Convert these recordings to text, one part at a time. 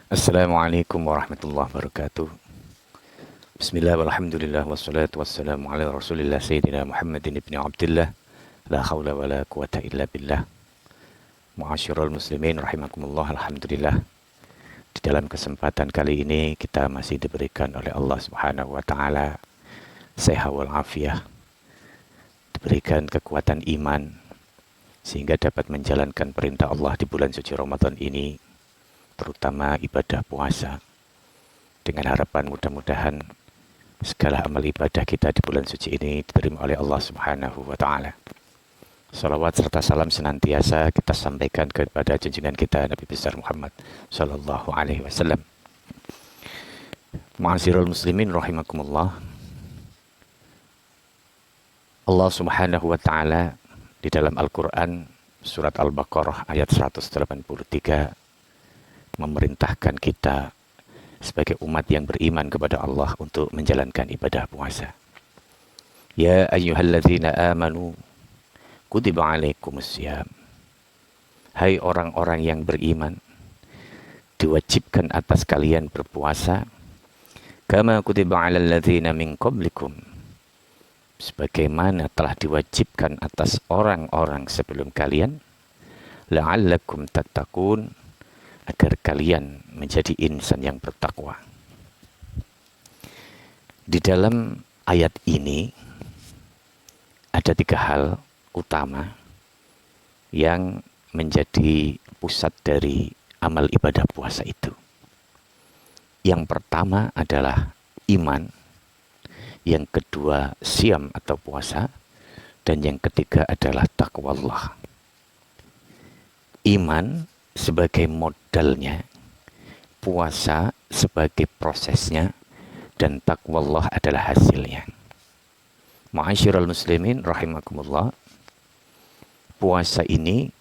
Assalamualaikum warahmatullahi wabarakatuh. Bismillah walhamdulillah wassalatu wassalamu ala rasulillah Sayyidina Muhammadin ibn Abdullah. La hawla wa la quwata illa billah. Ma'asyiral muslimin rahimakumullah, alhamdulillah. Di dalam kesempatan kali ini kita masih diberikan oleh Allah Subhanahu wa taala sehat wal afiah, diberikan kekuatan iman sehingga dapat menjalankan perintah Allah di bulan suci Ramadan ini, terutama ibadah puasa. Dengan harapan mudah-mudahan segala amal ibadah kita di bulan suci ini diterima oleh Allah Subhanahu wa taala. Salawat serta salam senantiasa kita sampaikan kepada junjungan kita Nabi besar Muhammad sallallahu alaihi wasallam. Ma'asyiral muslimin rahimakumullah. Allah Subhanahu wa taala di dalam Al-Qur'an surat Al-Baqarah ayat 183 memerintahkan kita sebagai umat yang beriman kepada Allah untuk menjalankan ibadah puasa. Ya ayyuhalladzina amanu kutiba alaikumussyam. Hai orang-orang yang beriman, diwajibkan atas kalian berpuasa kama kutiba alal ladzina min qablikum, sebagaimana telah diwajibkan atas orang-orang sebelum kalian, la'allakum tattaqun, agar kalian menjadi insan yang bertakwa. Di dalam ayat ini ada 3 hal utama yang menjadi pusat dari amal ibadah puasa itu. Yang pertama adalah iman, yang kedua siam atau puasa, dan yang ketiga adalah takwa Allah. Iman sebagai modalnya, puasa sebagai prosesnya, dan takwa Allah adalah hasilnya. Ma'asyiral muslimin rahimakumullah, puasa ini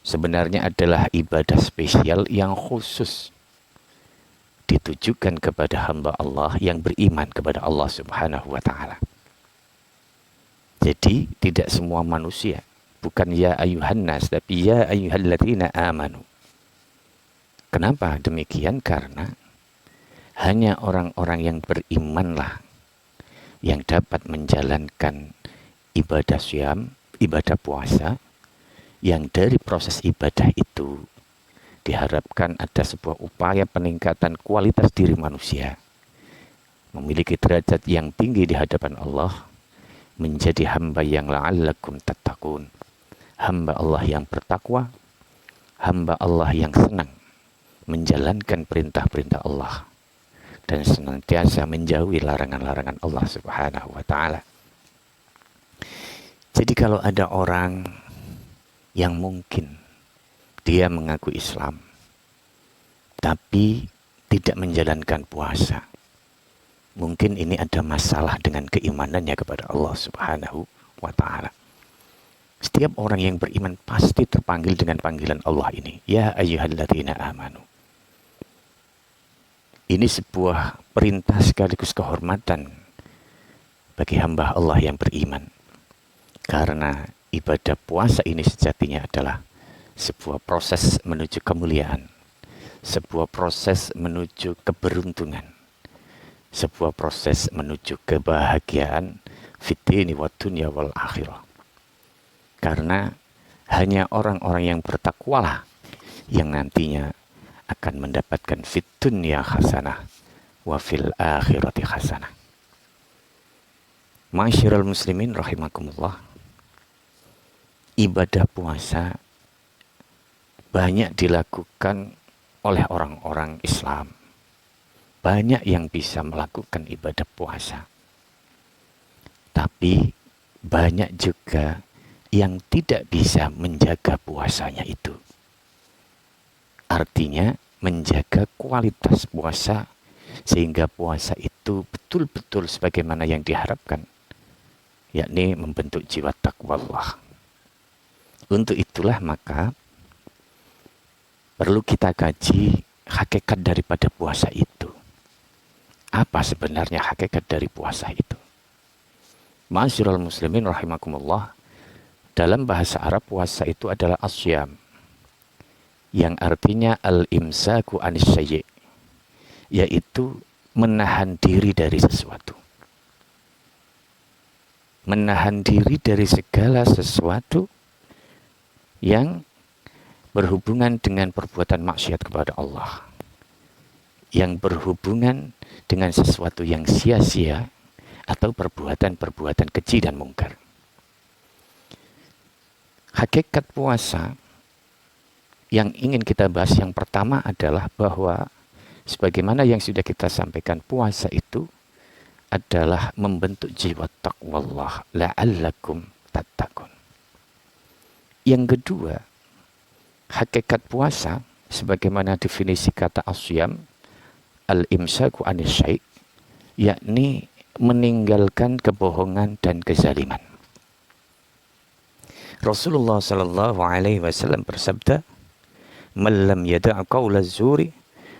sebenarnya adalah ibadah spesial yang khusus ditujukan kepada hamba Allah yang beriman kepada Allah Subhanahu wa taala. Jadi tidak semua manusia, bukan ya ayuhan nas, tapi ya ayyuhalladzina amanu. Kenapa demikian? Karena hanya orang-orang yang berimanlah yang dapat menjalankan ibadah syam, ibadah puasa, yang dari proses ibadah itu diharapkan ada sebuah upaya peningkatan kualitas diri manusia, memiliki derajat yang tinggi di hadapan Allah, menjadi hamba yang la'allakum tattaqun, hamba Allah yang bertakwa, hamba Allah yang senang menjalankan perintah-perintah Allah dan senantiasa menjauhi larangan-larangan Allah Subhanahu wa taala. Jadi kalau ada orang yang mungkin dia mengaku Islam tapi tidak menjalankan puasa, mungkin ini ada masalah dengan keimanannya kepada Allah Subhanahu wa taala. Setiap orang yang beriman pasti terpanggil dengan panggilan Allah ini, ya ayyuhalladzina amanu. Ini sebuah perintah sekaligus kehormatan bagi hamba Allah yang beriman. Karena ibadah puasa ini sejatinya adalah sebuah proses menuju kemuliaan, sebuah proses menuju keberuntungan, sebuah proses menuju kebahagiaan fid dini wad dunya wal akhirah. Karena hanya orang-orang yang bertakwalah yang nantinya akan mendapatkan fid dunya hasanah wa fil akhirati hasanah. Ma'asyiral muslimin rahimakumullah, ibadah puasa banyak dilakukan oleh orang-orang Islam. Banyak yang bisa melakukan ibadah puasa. Tapi banyak juga yang tidak bisa menjaga puasanya itu. Artinya menjaga kualitas puasa sehingga puasa itu betul-betul sebagaimana yang diharapkan, yakni membentuk jiwa takwa Allah. Untuk itulah maka perlu kita kaji hakikat daripada puasa itu. Apa sebenarnya hakikat dari puasa itu? Ma'asyiral muslimin rahimakumullah, dalam bahasa Arab puasa itu adalah asyam, yang artinya al-imsaku anis syai', yaitu menahan diri dari sesuatu. Menahan diri dari segala sesuatu yang berhubungan dengan perbuatan maksiat kepada Allah, yang berhubungan dengan sesuatu yang sia-sia atau perbuatan-perbuatan keji dan mungkar. Hakikat puasa yang ingin kita bahas yang pertama adalah bahwa sebagaimana yang sudah kita sampaikan, puasa itu adalah membentuk jiwa taqwallah la'allakum tattaqun. Yang kedua, hakikat puasa sebagaimana definisi kata asyam, al-imsaku anis syai', yakni meninggalkan kebohongan dan kezaliman. Rasulullah sallallahu alaihi wasallam bersabda, "Man lam yada' qawla az-zuri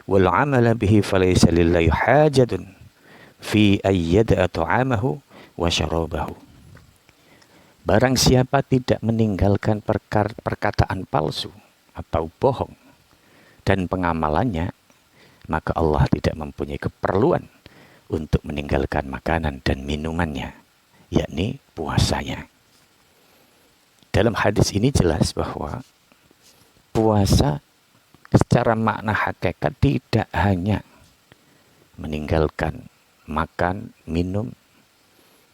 wal 'amala bihi falaysa lillahi hajatun fi ay yada'a ta'amahu wa syarabahu." Barang siapa tidak meninggalkan perkataan palsu atau bohong dan pengamalannya, maka Allah tidak mempunyai keperluan untuk meninggalkan makanan dan minumannya, yakni puasanya. Dalam hadis ini jelas bahwa puasa secara makna hakikat tidak hanya meninggalkan makan, minum,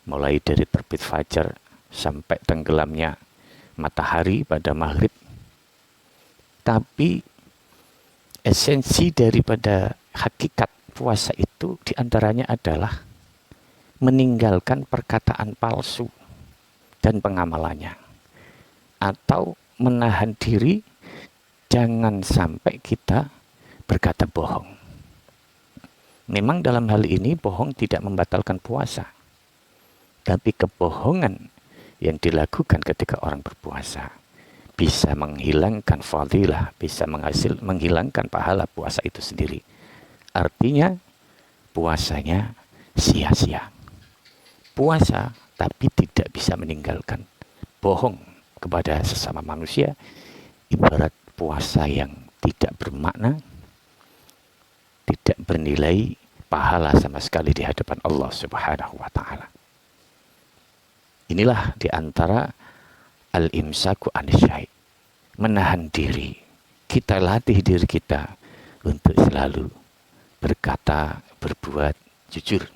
mulai dari terbit fajar sampai tenggelamnya matahari pada maghrib. Tapi esensi daripada hakikat puasa itu diantaranya adalah meninggalkan perkataan palsu dan pengamalannya, atau menahan diri jangan sampai kita berkata bohong. Memang dalam hal ini bohong tidak membatalkan puasa, tapi kebohongan yang dilakukan ketika orang berpuasa bisa menghilangkan fadilah, bisa menghilangkan pahala puasa itu sendiri. Artinya puasanya sia-sia. Puasa tapi tidak bisa meninggalkan bohong kepada sesama manusia, ibarat puasa yang tidak bermakna, tidak bernilai pahala sama sekali di hadapan Allah Subhanahu wa taala. Inilah diantara al-imsaku anis syai', menahan diri. Kita latih diri kita untuk selalu berkata, berbuat jujur.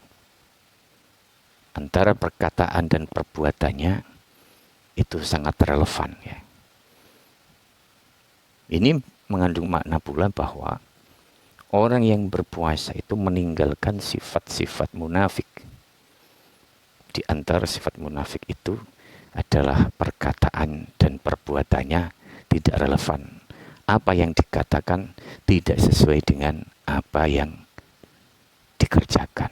Antara perkataan dan perbuatannya itu sangat relevan, ya. Ini mengandung makna pula bahwa orang yang berpuasa itu meninggalkan sifat-sifat munafik. Di antara sifat munafik itu adalah perkataan dan perbuatannya tidak relevan. Apa yang dikatakan tidak sesuai dengan apa yang dikerjakan.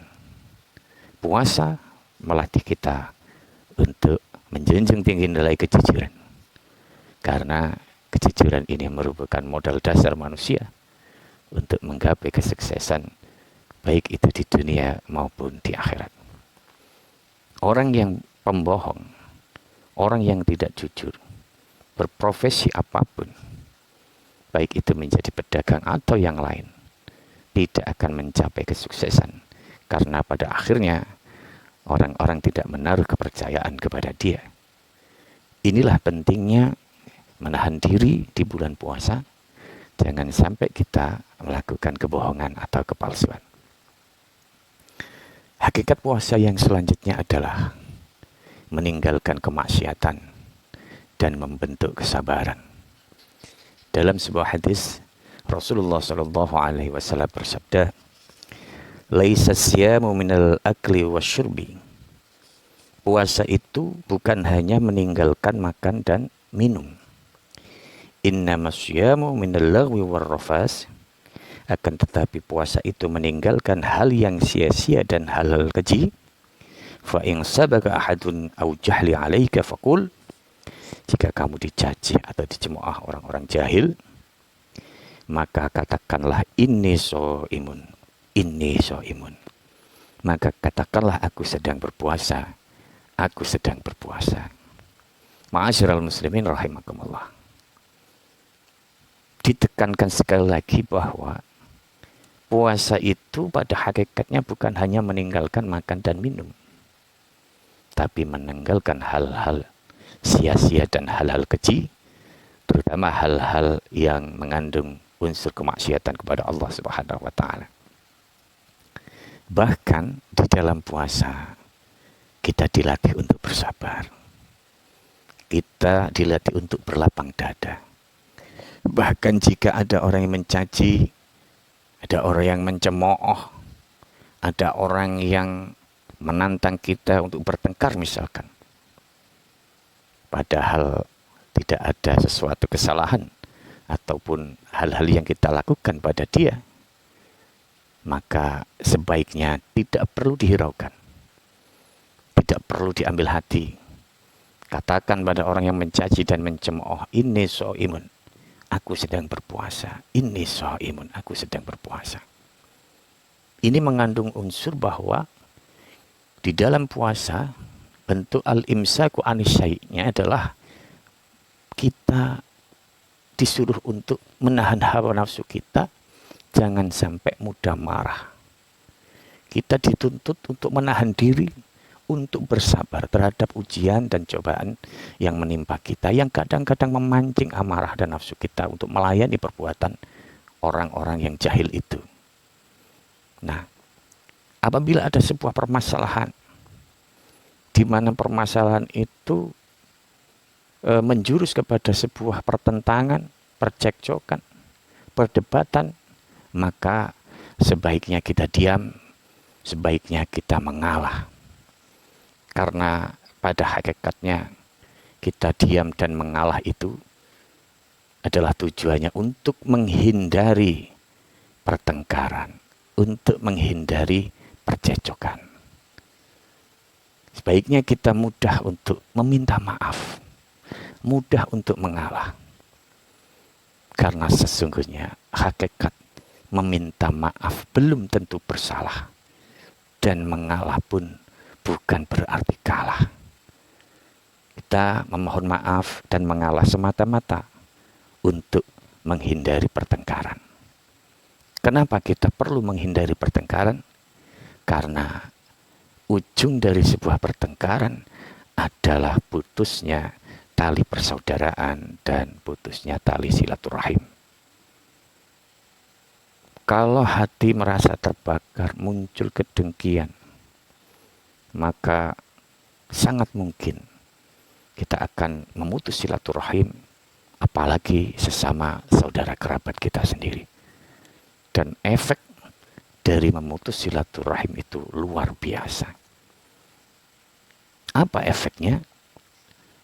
Puasa melatih kita untuk menjunjung tinggi nilai kejujuran. Karena kejujuran ini merupakan modal dasar manusia untuk menggapai kesuksesan, baik itu di dunia maupun di akhirat. Orang yang pembohong, orang yang tidak jujur, berprofesi apapun, baik itu menjadi pedagang atau yang lain, tidak akan mencapai kesuksesan. Karena pada akhirnya orang-orang tidak menaruh kepercayaan kepada dia. Inilah pentingnya menahan diri di bulan puasa. Jangan sampai kita melakukan kebohongan atau kepalsuan. Hakikat puasa yang selanjutnya adalah meninggalkan kemaksiatan dan membentuk kesabaran. Dalam sebuah hadis, Rasulullah SAW bersabda, "Laisa siyamu minal akli wasyurbi." Puasa itu bukan hanya meninggalkan makan dan minum. Innamas siyamu minal lagwi warrafas. Akan tetapi puasa itu meninggalkan hal yang sia-sia dan hal-hal keji. Fa in sabaka ahadun aw jahli 'alaika faqul. Jika kamu dicaci atau dicemooh orang-orang jahil, maka katakanlah inni shaimun. Inni shaimun. Maka katakanlah aku sedang berpuasa. Aku sedang berpuasa. Ma'asyiral muslimin rahimakumullah. ditekankan sekali lagi bahwa puasa itu pada hakikatnya bukan hanya meninggalkan makan dan minum, tapi meninggalkan hal-hal sia-sia dan hal-hal keji, terutama hal-hal yang mengandung unsur kemaksiatan kepada Allah Subhanahu wa taala. Bahkan di dalam puasa kita dilatih untuk bersabar. Kita dilatih untuk berlapang dada. Bahkan jika ada orang yang mencaci, ada orang yang mencemooh, ada orang yang menantang kita untuk bertengkar misalkan, padahal tidak ada sesuatu kesalahan ataupun hal-hal yang kita lakukan pada dia, maka sebaiknya tidak perlu dihiraukan, tidak perlu diambil hati. Katakan pada orang yang mencaci dan mencemooh, ini shaimun, aku sedang berpuasa. Ini shaimun, aku sedang berpuasa. Ini mengandung unsur bahwa di dalam puasa bentuk al-imsaku anisyai'nya adalah kita disuruh untuk menahan hawa nafsu kita, jangan sampai mudah marah. Kita dituntut untuk menahan diri, untuk bersabar terhadap ujian dan cobaan yang menimpa kita, yang kadang-kadang memancing amarah dan nafsu kita untuk melayani perbuatan orang-orang yang jahil itu. Nah, apabila ada sebuah permasalahan, di mana permasalahan itu menjurus kepada sebuah pertentangan, percekcokan, perdebatan, maka sebaiknya kita diam, sebaiknya kita mengalah. Karena pada hakikatnya kita diam dan mengalah itu adalah tujuannya untuk menghindari pertengkaran, untuk menghindari percekcokan. Sebaiknya kita mudah untuk meminta maaf, mudah untuk mengalah. Karena sesungguhnya hakikat meminta maaf belum tentu bersalah, dan mengalah pun bukan berarti kalah. Kita memohon maaf dan mengalah semata-mata untuk menghindari pertengkaran. Kenapa kita perlu menghindari pertengkaran? Karena ujung dari sebuah pertengkaran adalah putusnya tali persaudaraan dan putusnya tali silaturahim. Kalau hati merasa terbakar, muncul kedengkian, maka sangat mungkin kita akan memutus silaturahim, apalagi sesama saudara kerabat kita sendiri. Dan efek dari memutus silaturahim itu luar biasa. Apa efeknya?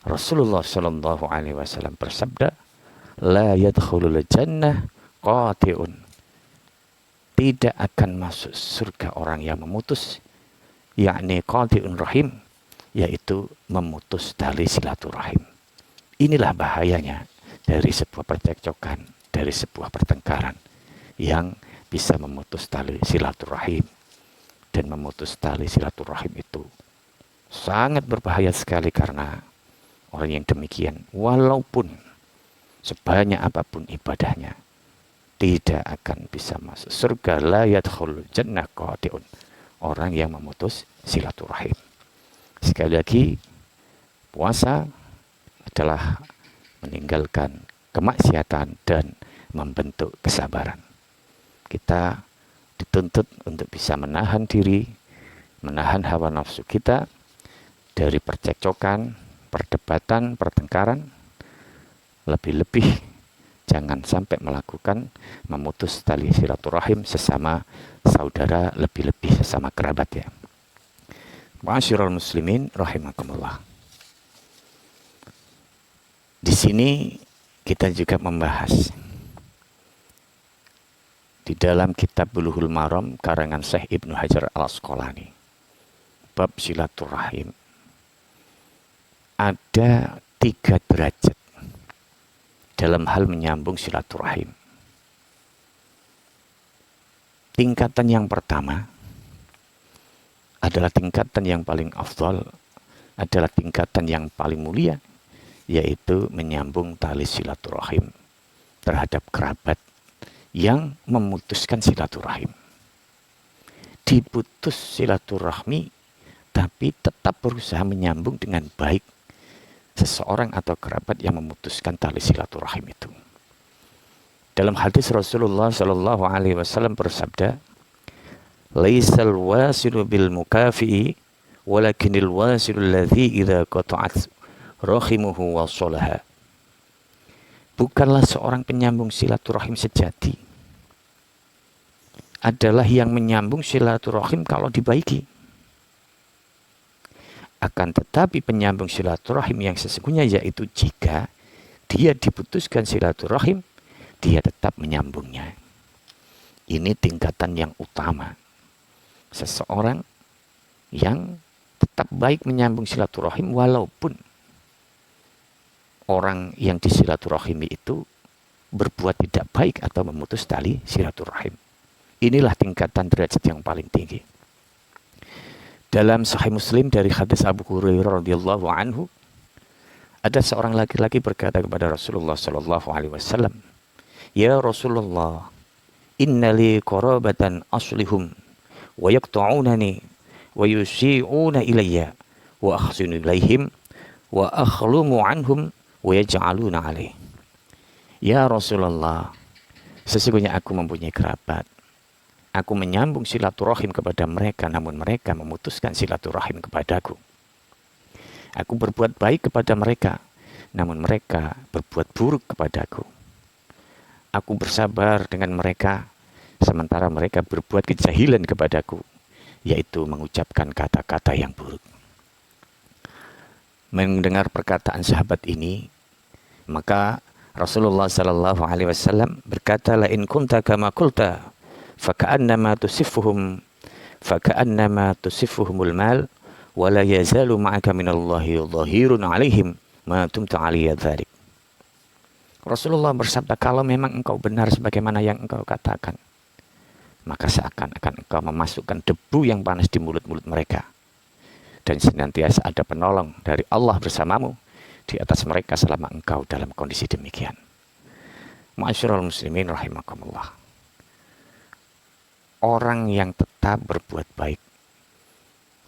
Rasulullah Shallallahu Alaihi Wasallam bersabda, "La yadkhulul jannah qati'un." Tidak akan masuk surga orang yang memutus, yakni qati'un rahim, yaitu memutus tali silaturahim. Inilah bahayanya dari sebuah percekcokan, dari sebuah pertengkaran yang bisa memutus tali silaturahim. Dan memutus tali silaturahim itu sangat berbahaya sekali, karena orang yang demikian walaupun sebanyak apapun ibadahnya tidak akan bisa masuk surga. La yadkhulul jannah qati'un, orang yang memutus silaturahim. Sekali lagi, puasa adalah meninggalkan kemaksiatan dan membentuk kesabaran. Kita dituntut untuk bisa menahan diri, menahan hawa nafsu kita dari percekcokan, perdebatan, pertengkaran. Lebih-lebih jangan sampai melakukan memutus tali silaturahim sesama saudara, lebih-lebih sesama kerabat ya. Ma'asyiral muslimin rahimakumullah. Di sini kita juga membahas di dalam kitab Bulughul Maram karangan Syekh Ibnu Hajar Al-Asqalani, bab silaturahim. Ada 3 derajat dalam hal menyambung silaturahim. Tingkatan yang pertama adalah tingkatan yang paling afdal, adalah tingkatan yang paling mulia, yaitu menyambung tali silaturahim terhadap kerabat yang memutuskan silaturahim. Diputus silaturahmi, tapi tetap berusaha menyambung dengan baik seseorang atau kerabat yang memutuskan tali silaturahim itu. Dalam hadis Rasulullah Shallallahu Alaihi Wasallam bersabda, "Laisal wasilu bil mukafi'i, walakinil wasilu alladhi idza qata'at rahimuhu wa sholaha." Bukanlah seorang penyambung silaturahim sejati adalah yang menyambung silaturahim kalau dibaiki. Akan tetapi penyambung silaturahim yang sesungguhnya yaitu jika dia diputuskan silaturahim, dia tetap menyambungnya. Ini tingkatan yang utama. Seseorang yang tetap baik menyambung silaturahim walaupun orang yang disilaturahimi itu berbuat tidak baik atau memutus tali silaturahim. Inilah tingkatan derajat yang paling tinggi. Dalam Sahih Muslim dari hadis Abu Hurairah radhiyallahu anhu, ada seorang laki-laki berkata kepada Rasulullah sallallahu alaihi wasallam, "Ya Rasulullah, innali qarabatan aslihum wa yaqta'unani wa yusi'una ilayya wa ahsinu ilaihim wa akhlumu anhum wa yaj'aluna alaih." Ya Rasulullah, sesungguhnya aku mempunyai kerabat. Aku menyambung silaturahim kepada mereka, namun mereka memutuskan silaturahim kepadaku. Aku berbuat baik kepada mereka, namun mereka berbuat buruk kepadaku. Aku bersabar dengan mereka, sementara mereka berbuat kejahilan kepadaku, yaitu mengucapkan kata-kata yang buruk. Mendengar perkataan sahabat ini, maka Rasulullah sallallahu alaihi wasallam berkata, "La in kunta kama qulta faka'annama tusiffuhumul mal wa la yazalu ma'aka minallahi dhahirun 'alaihim ma tumta 'alayya dzalik." Rasulullah bersabda, kalau memang engkau benar sebagaimana yang engkau katakan, maka seakan-akan engkau memasukkan debu yang panas di mulut-mulut mereka, dan senantiasa ada penolong dari Allah bersamamu di atas mereka selama engkau dalam kondisi demikian. Ma'asyiral muslimin rahimakumullah. Orang yang tetap berbuat baik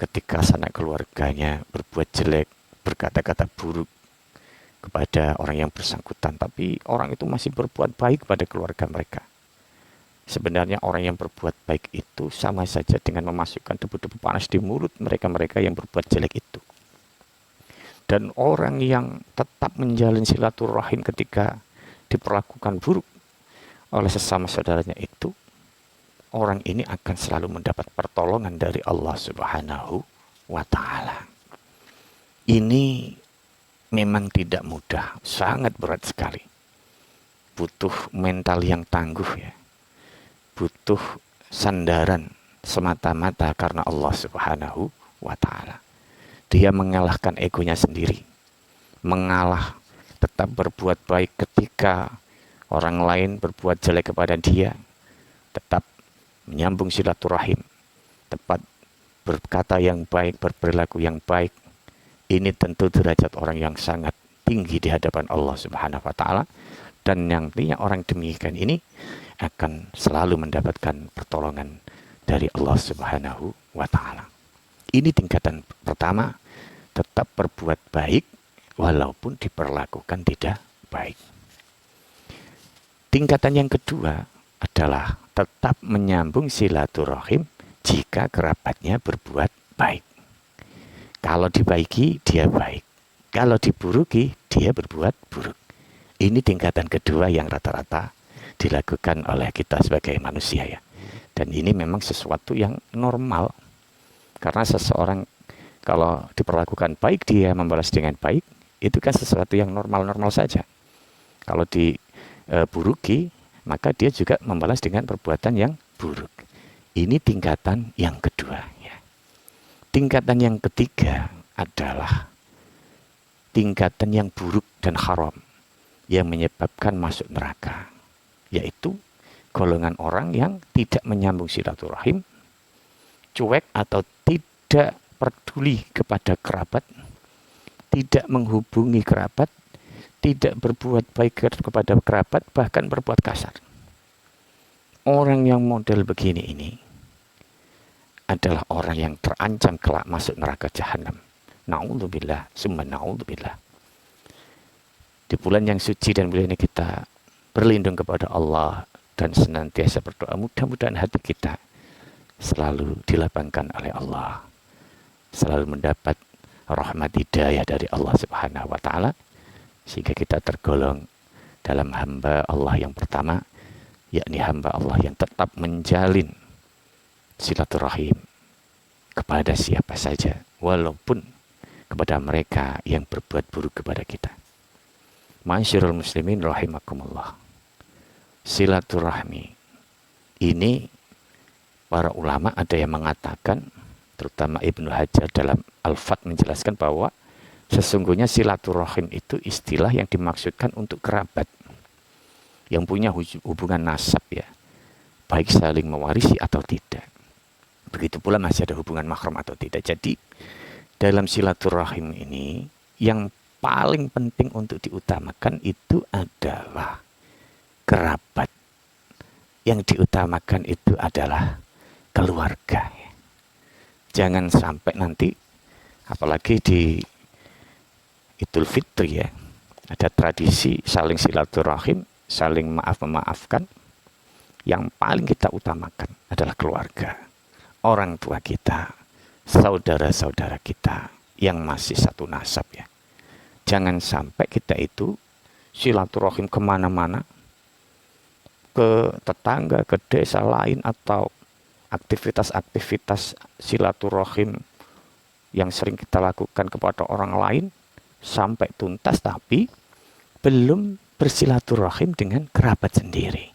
ketika sanak keluarganya berbuat jelek, berkata-kata buruk kepada orang yang bersangkutan, tapi orang itu masih berbuat baik pada keluarga mereka. Sebenarnya orang yang berbuat baik itu sama saja dengan memasukkan debu-debu panas di mulut mereka-mereka yang berbuat jelek itu. Dan orang yang tetap menjalin silaturahim ketika diperlakukan buruk oleh sesama saudaranya itu, orang ini akan selalu mendapat pertolongan dari Allah Subhanahu wa Ta'ala. Ini memang tidak mudah, sangat berat sekali. Butuh mental yang tangguh ya. Butuh sandaran semata-mata karena Allah Subhanahu wa Ta'ala. Dia mengalahkan egonya sendiri. Mengalah, tetap berbuat baik ketika orang lain berbuat jelek kepada dia. Tetap menyambung silaturahim, tepat berkata yang baik, berperilaku yang baik. Ini tentu derajat orang yang sangat tinggi di hadapan Allah Subhanahu wa Ta'ala, dan yang nantinya orang demikian ini akan selalu mendapatkan pertolongan dari Allah Subhanahu wa Ta'ala. Ini tingkatan pertama, tetap berbuat baik walaupun diperlakukan tidak baik. Tingkatan yang kedua adalah tetap menyambung silaturahim jika kerabatnya berbuat baik. Kalau dibaiki, dia baik. Kalau diburuki, dia berbuat buruk. Ini tingkatan kedua yang rata-rata dilakukan oleh kita sebagai manusia ya. Dan ini memang sesuatu yang normal. Karena seseorang kalau diperlakukan baik, dia membalas dengan baik, itu kan sesuatu yang normal-normal saja. Kalau diburuki, maka dia juga membalas dengan perbuatan yang buruk. Ini tingkatan yang kedua ya. Tingkatan yang ketiga adalah tingkatan yang buruk dan haram yang menyebabkan masuk neraka, yaitu golongan orang yang tidak menyambung silaturahim, cuek atau tidak peduli kepada kerabat, tidak menghubungi kerabat, tidak berbuat baik kepada kerabat, bahkan berbuat kasar. Orang yang model begini ini adalah orang yang terancam kelak masuk neraka jahanam. Na'udzubillah, summa na'udzubillah. Di bulan yang suci dan mulia ini kita berlindung kepada Allah dan senantiasa berdoa, mudah-mudahan hati kita selalu dilapangkan oleh Allah, selalu mendapat rahmat hidayah dari Allah Subhanahu wa Ta'ala, sehingga kita tergolong dalam hamba Allah yang pertama, yakni hamba Allah yang tetap menjalin silaturahim kepada siapa saja, walaupun kepada mereka yang berbuat buruk kepada kita. Ma'asyiral muslimin rahimakumullah. Silaturahmi ini para ulama ada yang mengatakan, terutama Ibnu Hajar dalam Al-Fath menjelaskan bahwa sesungguhnya silaturahim itu istilah yang dimaksudkan untuk kerabat yang punya hubungan nasab, ya, baik saling mewarisi atau tidak. Begitu pula masih ada hubungan mahram atau tidak. Jadi dalam silaturahim ini yang paling penting untuk diutamakan itu adalah kerabat. Yang diutamakan itu adalah keluarga. Jangan sampai nanti, apalagi di Idul Fitri ya, ada tradisi saling silaturahim, saling maaf-memaafkan. Yang paling kita utamakan adalah keluarga, orang tua kita, saudara-saudara kita yang masih satu nasab ya. Jangan sampai kita itu silaturahim kemana-mana, ke tetangga, ke desa lain, atau aktivitas-aktivitas silaturahim yang sering kita lakukan kepada orang lain sampai tuntas, tapi belum bersilaturahim dengan kerabat sendiri.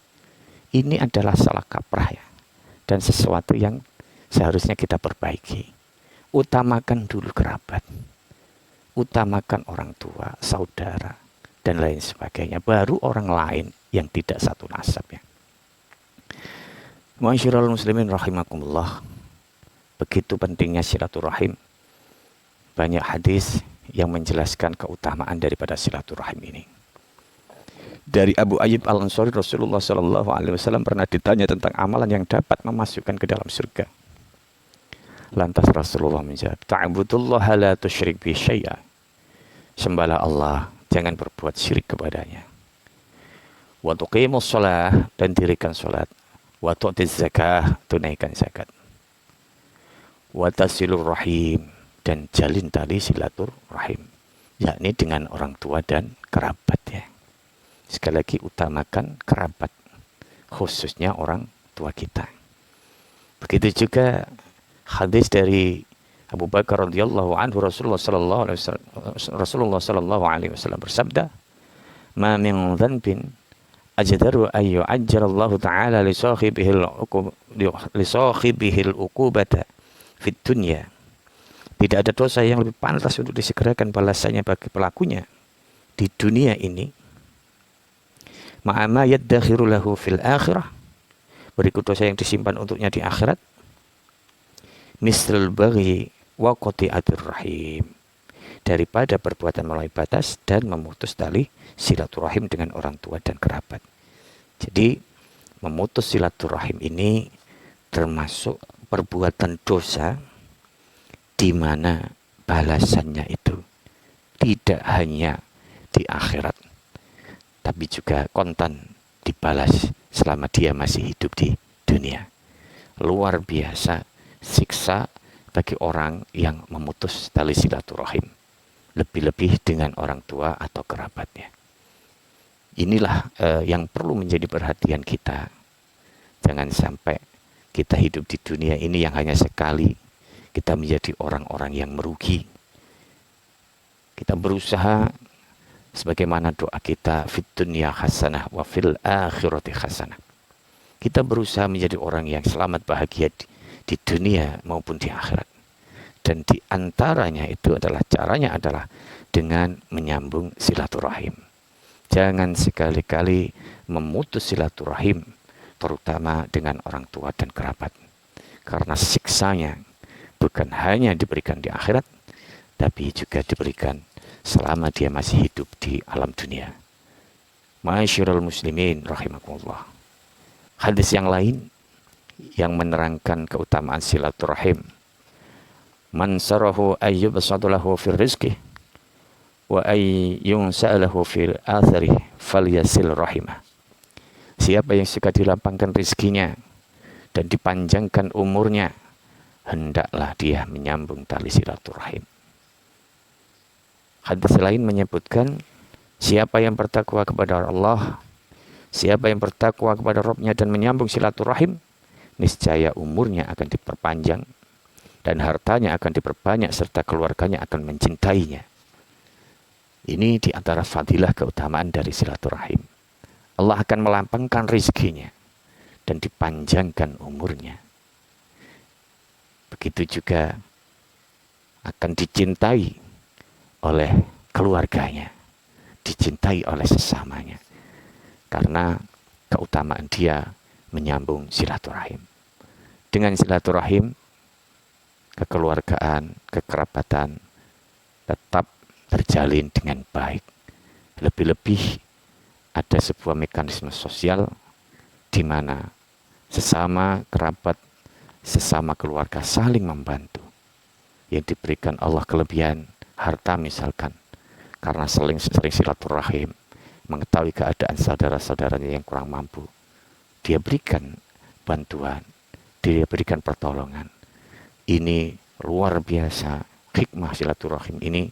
Ini adalah salah kaprah ya, dan sesuatu yang seharusnya kita perbaiki. Utamakan dulu kerabat, utamakan orang tua, saudara, dan lain sebagainya, baru orang lain yang tidak satu nasab ya. Ma'asyiral muslimin rahimakumullah. Begitu pentingnya silaturahim. Banyak hadis yang menjelaskan keutamaan daripada silaturahim ini. Dari Abu Ayyub Al-Ansari, Rasulullah SAW pernah ditanya tentang amalan yang dapat memasukkan ke dalam surga. Lantas Rasulullah menjawab, ta'budullaha la tusyrik bi syai'a. Sembahlah Allah, jangan berbuat syirik kepadanya. Wa tuqimus shalah, dan dirikan salat. Wa tu'tiz zakah, tunaikan zakat. Wa tasilur rahim, dan jalin tali silaturahim, yakni dengan orang tua dan kerabat ya. Sekali lagi utamakan kerabat, khususnya orang tua kita. Begitu juga hadis dari Abu Bakar radhiyallahu anhu, Rasulullah sallallahu alaihi wasallam bersabda, "Ma min dhanbin ajdaru an yu'ajjalallahu ta'ala li sahibihi al-uqubata fid dunya." Tidak ada dosa yang lebih pantas untuk disegerakan balasannya bagi pelakunya di dunia ini, ma'ama yaddakhiru lahu fil akhirah, berikut dosa yang disimpan untuknya di akhirat, mislul baghi wa qati'atur rahim, daripada perbuatan melampaui batas dan memutus tali silaturahim dengan orang tua dan kerabat. Jadi memutus silaturahim ini termasuk perbuatan dosa di mana balasannya itu tidak hanya di akhirat, tapi juga kontan dibalas selama dia masih hidup di dunia. Luar biasa siksa bagi orang yang memutus tali silaturahim, lebih-lebih dengan orang tua atau kerabatnya. Inilah yang perlu menjadi perhatian kita. Jangan sampai kita hidup di dunia ini yang hanya sekali, kita menjadi orang-orang yang merugi. Kita berusaha sebagaimana doa kita, fid dunya hasanah wa fil akhirati hasanah. Kita berusaha menjadi orang yang selamat bahagia di dunia maupun di akhirat. Dan di antaranya itu adalah caranya adalah dengan menyambung silaturahim. Jangan sekali-kali memutus silaturahim, terutama dengan orang tua dan kerabat. Karena siksanya bukan hanya diberikan di akhirat, tapi juga diberikan selama dia masih hidup di alam dunia. Ma'asyiral muslimin rahimakumullah. Hadis yang lain yang menerangkan keutamaan silaturahim. Man sarahu ayyubsatu lahu fir rizqi wa ayyunsa'alahu fil athari falyasil rahimah. Siapa yang suka dilapangkan rezekinya dan dipanjangkan umurnya, hendaklah dia menyambung tali silaturahim. Hadis lain menyebutkan, siapa yang bertakwa kepada Allah, siapa yang bertakwa kepada Rabb-Nya dan menyambung silaturahim, niscaya umurnya akan diperpanjang dan hartanya akan diperbanyak serta keluarganya akan mencintainya. Ini di antara fadilah keutamaan dari silaturahim. Allah akan melapangkan rezekinya dan dipanjangkan umurnya. Begitu juga akan dicintai oleh keluarganya, dicintai oleh sesamanya, karena keutamaan dia menyambung silaturahim. Dengan silaturahim, kekeluargaan, kekerabatan tetap terjalin dengan baik. Lebih-lebih ada sebuah mekanisme sosial di mana sesama kerabat, sesama keluarga saling membantu. Yang diberikan Allah kelebihan harta misalkan, karena sering silaturahim, mengetahui keadaan saudara-saudaranya yang kurang mampu, dia berikan bantuan, dia berikan pertolongan. Ini luar biasa hikmah silaturahim ini,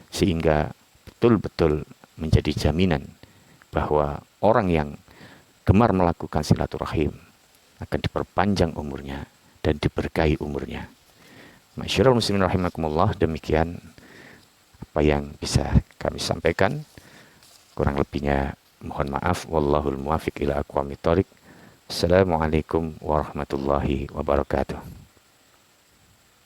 sehingga betul-betul menjadi jaminan bahwa orang yang gemar melakukan silaturahim akan diperpanjang umurnya dan diberkahi umurnya. Ma'asyiral muslimin rahimakumullah, demikian apa yang bisa kami sampaikan. Kurang lebihnya mohon maaf. Wallahul muwafiq ila aqwamit thoriq. Assalamualaikum warahmatullahi wabarakatuh.